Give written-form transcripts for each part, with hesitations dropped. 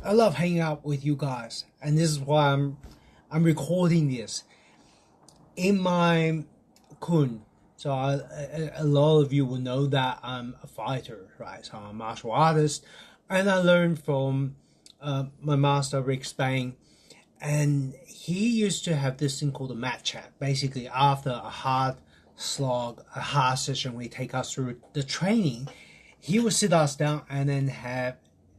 I love hanging out with you guys, and this is why I'm recording this in my kun. So a lot of you will know that I'm a fighter, right? So I'm a martial artist, and I learned from my master Rick Spain, and he used to have this thing called a mat chat. Basically, after a hard slog, a hard session, we take us through the training. He would sit us down and then have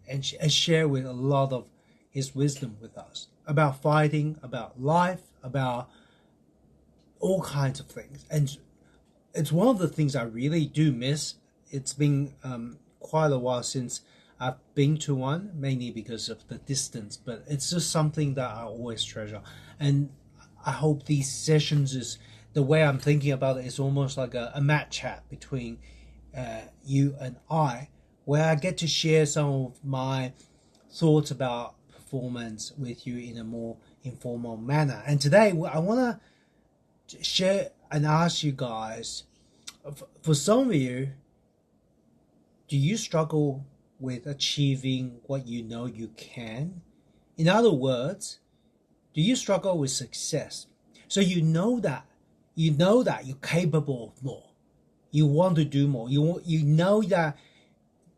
and share with a lot of his wisdom with us about fighting, about life, about all kinds of things. And it's one of the things I really do miss. It's been quite a while since I've been to one, mainly because of the distance, but it's just something that I always treasure. And I hope these sessions is the way I'm thinking about it is almost like a mat chat between you and I, where I get to share some of my thoughts about performance with you in a more informal manner. And today I want to share and ask you guys, for some of you, do you struggle with achieving what you know you can? In other words, do you struggle with success? So you know that you're capable of more. You want to do more. You know that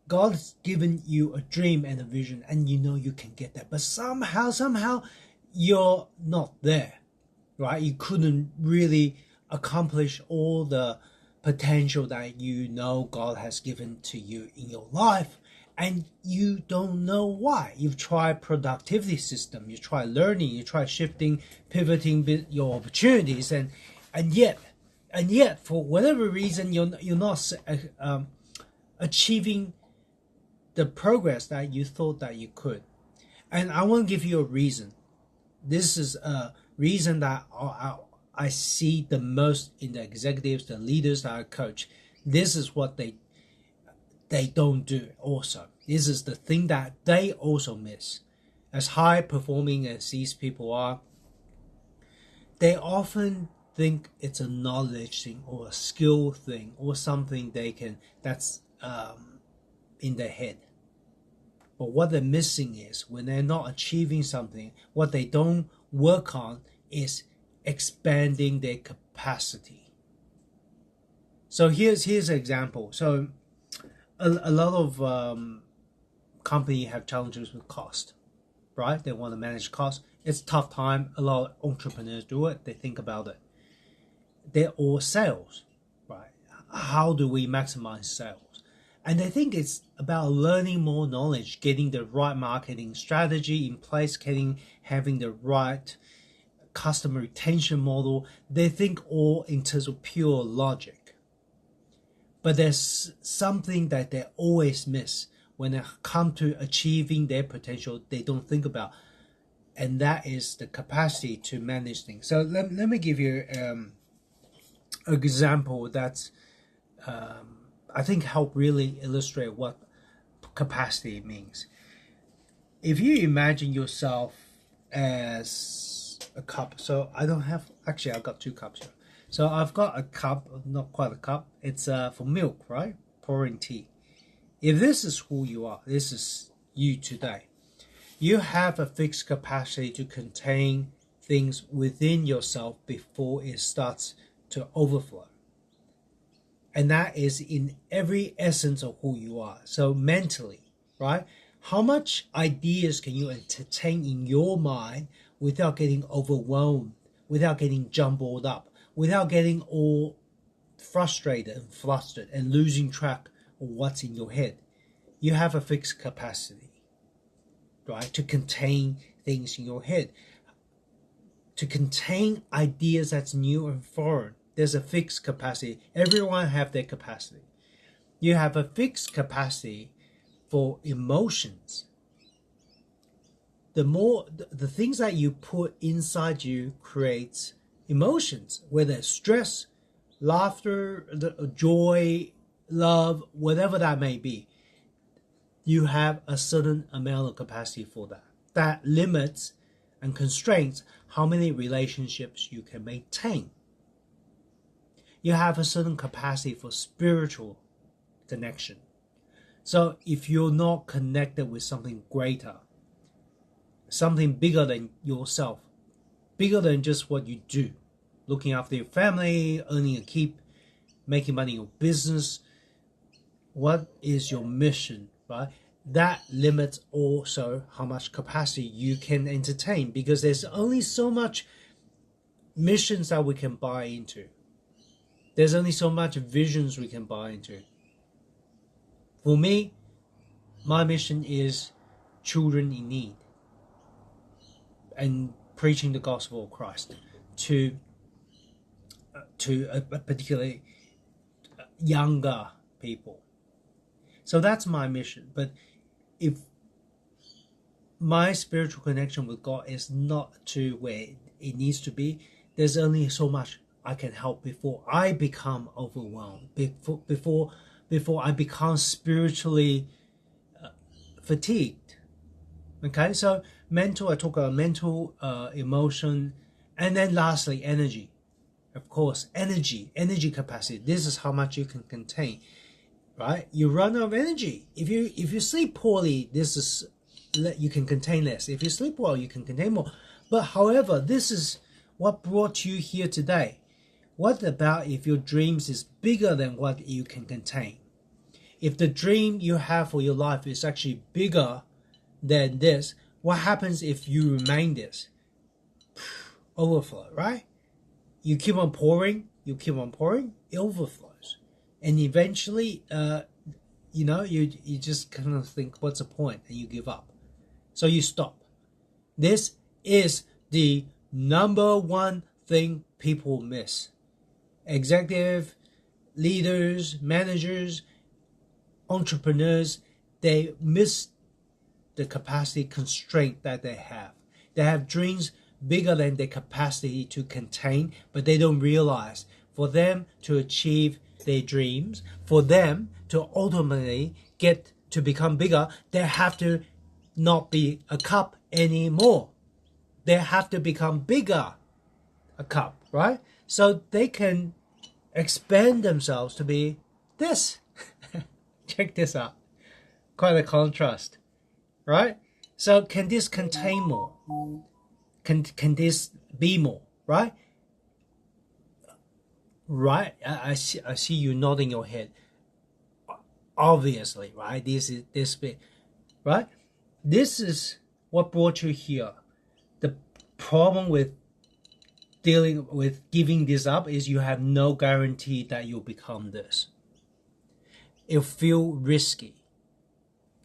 God has given you a dream and a vision, and you know you can get that. But somehow you're not there, right? You couldn't really accomplish all the potential that you know God has given to you in your life, and you don't know why. You've tried productivity system, you try learning, you try shifting, pivoting your opportunities, and yet for whatever reason you're not achieving the progress that you thought that you could. And I want to give you a reason. This is a reason that I see the most in the executives, the leaders that I coach. This is what they don't do also. This is the thing that they also miss. As high performing as these people are, they often think it's a knowledge thing or a skill thing or something that's in their head. But what they're missing is when they're not achieving something, what they don't work on is expanding their capacity. So here's an example. So a lot of companies have challenges with cost, right? They want to manage cost. It's a tough time. A lot of entrepreneurs do it. They think about it. They're all sales, right? How do we maximize sales? And I think it's about learning more knowledge, getting the right marketing strategy in place, having the right customer retention model. They think all in terms of pure logic. But there's something that they always miss when they come to achieving their potential, they don't think about. And that is the capacity to manage things. So let me give you an example that's I think help really illustrate what capacity means. If you imagine yourself as a cup, so I've got two cups here. So I've got a cup, not quite a cup, it's for milk, right? Pouring tea. If this is who you are, this is you today, you have a fixed capacity to contain things within yourself before it starts to overflow. And that is in every essence of who you are. So mentally, right? How much ideas can you entertain in your mind without getting overwhelmed, without getting jumbled up, without getting all frustrated and flustered and losing track of what's in your head? You have a fixed capacity, right? To contain things in your head, to contain ideas that's new and foreign. There's a fixed capacity. Everyone have their capacity. You have a fixed capacity for emotions. The things that you put inside you creates emotions, whether it's stress, laughter, joy, love, whatever that may be. You have a certain amount of capacity for that. That limits and constrains how many relationships you can maintain. You have a certain capacity for spiritual connection. So if you're not connected with something greater, something bigger than yourself, bigger than just what you do, looking after your family, earning a keep, making money in your business. What is your mission, right? That limits also how much capacity you can entertain, because there's only so much missions that we can buy into. There's only so much visions we can buy into. For me, my mission is children in need and preaching the gospel of Christ to a particularly younger people. So that's my mission. But if my spiritual connection with God is not to where it needs to be, there's only so much I can help before I become overwhelmed, before I become spiritually fatigued. Okay, so mental, I talk about mental, emotion, and then lastly, energy. Of course, energy capacity. This is how much you can contain, right? You run out of energy. If you sleep poorly, this is, you can contain less. If you sleep well, you can contain more. But however, this is what brought you here today. What about if your dreams is bigger than what you can contain? If the dream you have for your life is actually bigger than this, what happens if you remain this? Overflow, right? You keep on pouring, it overflows. And eventually, you just kind of think, what's the point? And you give up. So you stop. This is the number one thing people miss. Executive, leaders, managers, entrepreneurs, they miss the capacity constraint that they have. They have dreams bigger than their capacity to contain, but they don't realize for them to achieve their dreams, for them to ultimately get to become bigger, they have to not be a cup anymore. They have to become bigger, a cup, right? So they can expand themselves to be this. Check this out. Quite a contrast, right? So can this contain more? Can this be more, right? Right? I see you nodding your head. Obviously, right? This is this big, right? This is what brought you here. The problem with dealing with giving this up is you have no guarantee that you'll become this. It'll feel risky.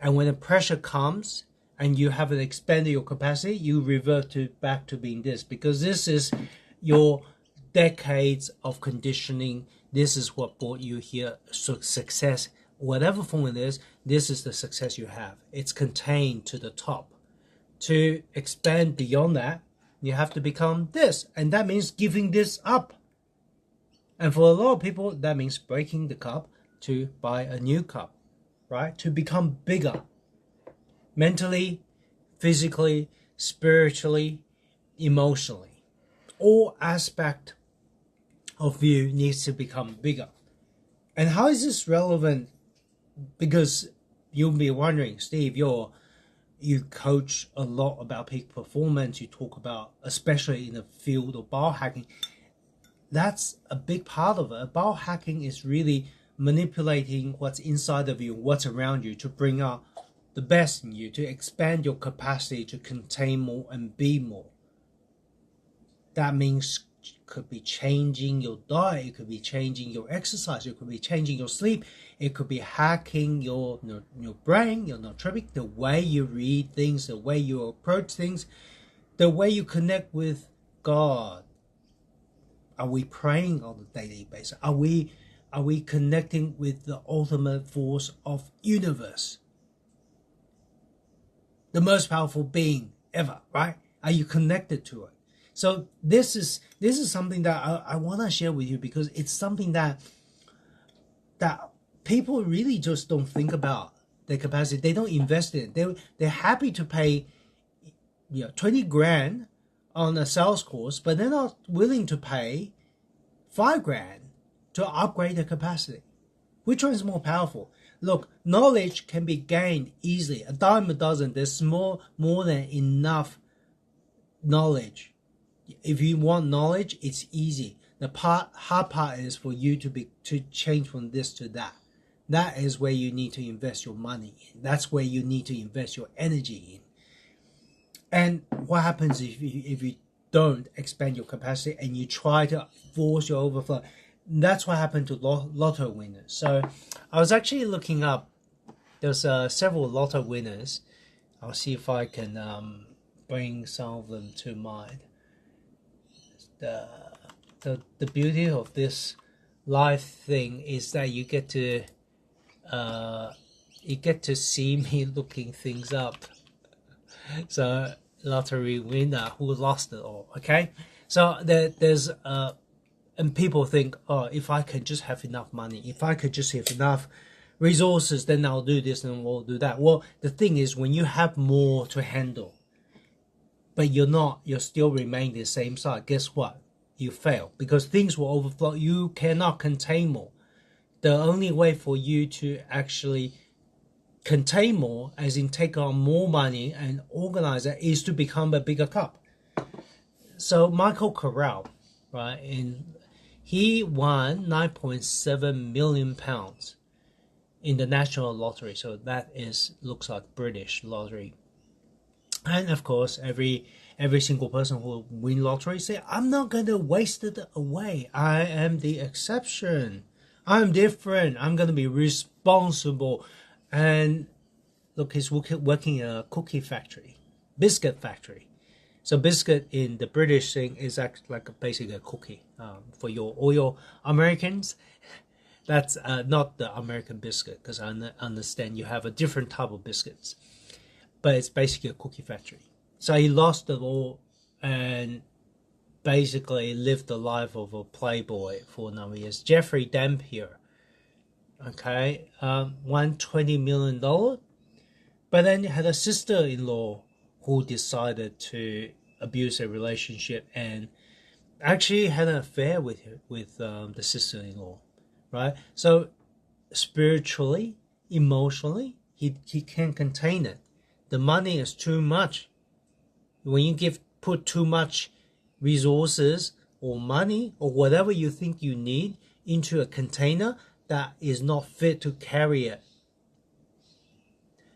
And when the pressure comes and you haven't expanded your capacity, you revert back to being this, because this is your decades of conditioning. This is what brought you here. So success, whatever form it is, this is the success you have. It's contained to the top. To expand beyond that, you have to become this. And that means giving this up. And for a lot of people, that means breaking the cup to buy a new cup, right? To become bigger. Mentally, physically, spiritually, emotionally. All aspect of you needs to become bigger. And how is this relevant? Because you'll be wondering, Steve, you coach a lot about peak performance. You talk about, especially in the field of biohacking. That's a big part of it. Biohacking is really manipulating what's inside of you, what's around you, to bring out the best in you, to expand your capacity to contain more and be more. That means it could be changing your diet, it could be changing your exercise, it could be changing your sleep, it could be hacking your brain, your neurotropic, the way you read things, the way you approach things, the way you connect with God. Are we praying on a daily basis? Are we connecting with the ultimate force of universe? The most powerful being ever, right? Are you connected to it? So this is something that I want to share with you, because it's something that people really just don't think about their capacity. They don't invest in it. They're happy to pay 20 grand on a sales course, but they're not willing to pay 5 grand to upgrade their capacity. Which one is more powerful? Look, knowledge can be gained easily. A dime a dozen. There's more than enough knowledge. If you want knowledge, it's easy. The hard part is for you to change from this to that. That is where you need to invest your money in. That's where you need to invest your energy in. And what happens if you don't expand your capacity and you try to force your overflow? That's what happened to lotto winners. So I was actually looking up, there's several lotto winners. I'll see if I can bring some of them to mind. The beauty of this live thing is that you get to see me looking things up. So lottery winner who lost it all. Okay, so there's and people think, oh, if I can just have enough money, if I could just have enough resources, then I'll do this and I'll do that. Well, the thing is, when you have more to handle, but you're still remain the same size, guess what? You fail, because things will overflow. You cannot contain more. The only way for you to actually contain more, as in take on more money and organize it, is to become a bigger cup. So Michael Corral, right, he won 9.7 million pounds in the national lottery. So that looks like British lottery. And of course, every single person who win lottery say, I'm not going to waste it away. I am the exception. I'm different. I'm going to be responsible. And look, he's working in a cookie factory, biscuit factory. So biscuit in the British thing is actually like basically a cookie. For all your Americans, that's not the American biscuit, because I understand you have a different type of biscuits. But it's basically a cookie factory. So he lost it all and basically lived the life of a playboy for a number of years. Jeffrey Dampier, okay, won $20 million. But then you had a sister-in-law who decided to abuse a relationship and actually had an affair with the sister-in-law, right? So spiritually, emotionally, he can't contain it. The money is too much. When you put too much resources or money or whatever you think you need into a container that is not fit to carry it,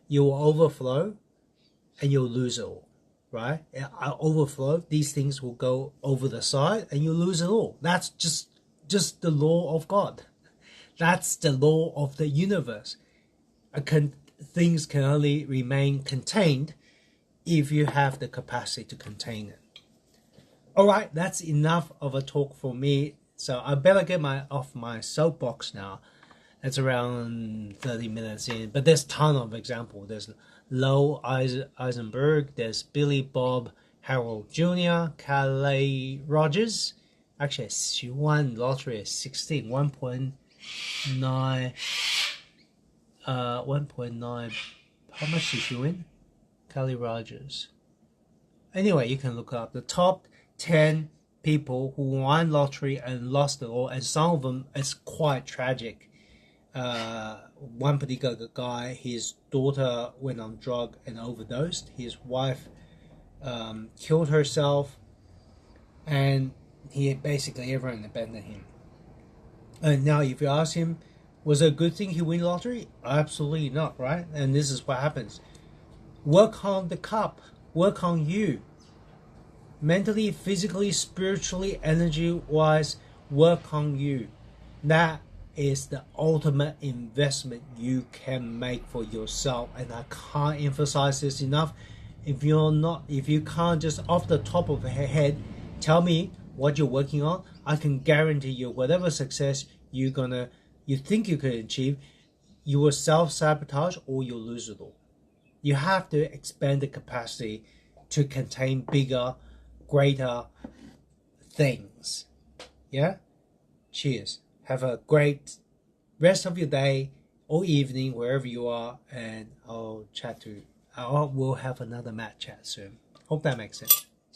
you will overflow and you'll lose it all, right? Overflow, these things will go over the side and you lose it all. That's just the law of God. That's the law of the universe. Things can only remain contained if you have the capacity to contain it. All right, that's enough of a talk for me. So I better get off my soapbox now. It's around 30 minutes in, but there's a ton of examples. There's Lowell Eisenberg, there's Billy Bob Harold Jr., Calais Rogers. Actually, she won lottery at 16, 1.9. 1.9. How much did she win? Callie Rogers. Anyway, you can look up the top 10 people who won lottery and lost it all, and some of them is quite tragic. One particular guy, his daughter went on drug and overdosed. His wife killed herself, and everyone abandoned him. And now, if you ask him, was it a good thing he win lottery? Absolutely not, right? And this is what happens. Work on the cup. Work on you. Mentally, physically, spiritually, energy-wise, work on you. That is the ultimate investment you can make for yourself. And I can't emphasize this enough. If you can't just off the top of your head tell me what you're working on, I can guarantee you whatever success you think you can achieve, you will self-sabotage or you'll lose it all. You have to expand the capacity to contain bigger, greater things. Yeah? Cheers. Have a great rest of your day or evening, wherever you are, and we'll have another Matt chat soon. Hope that makes sense.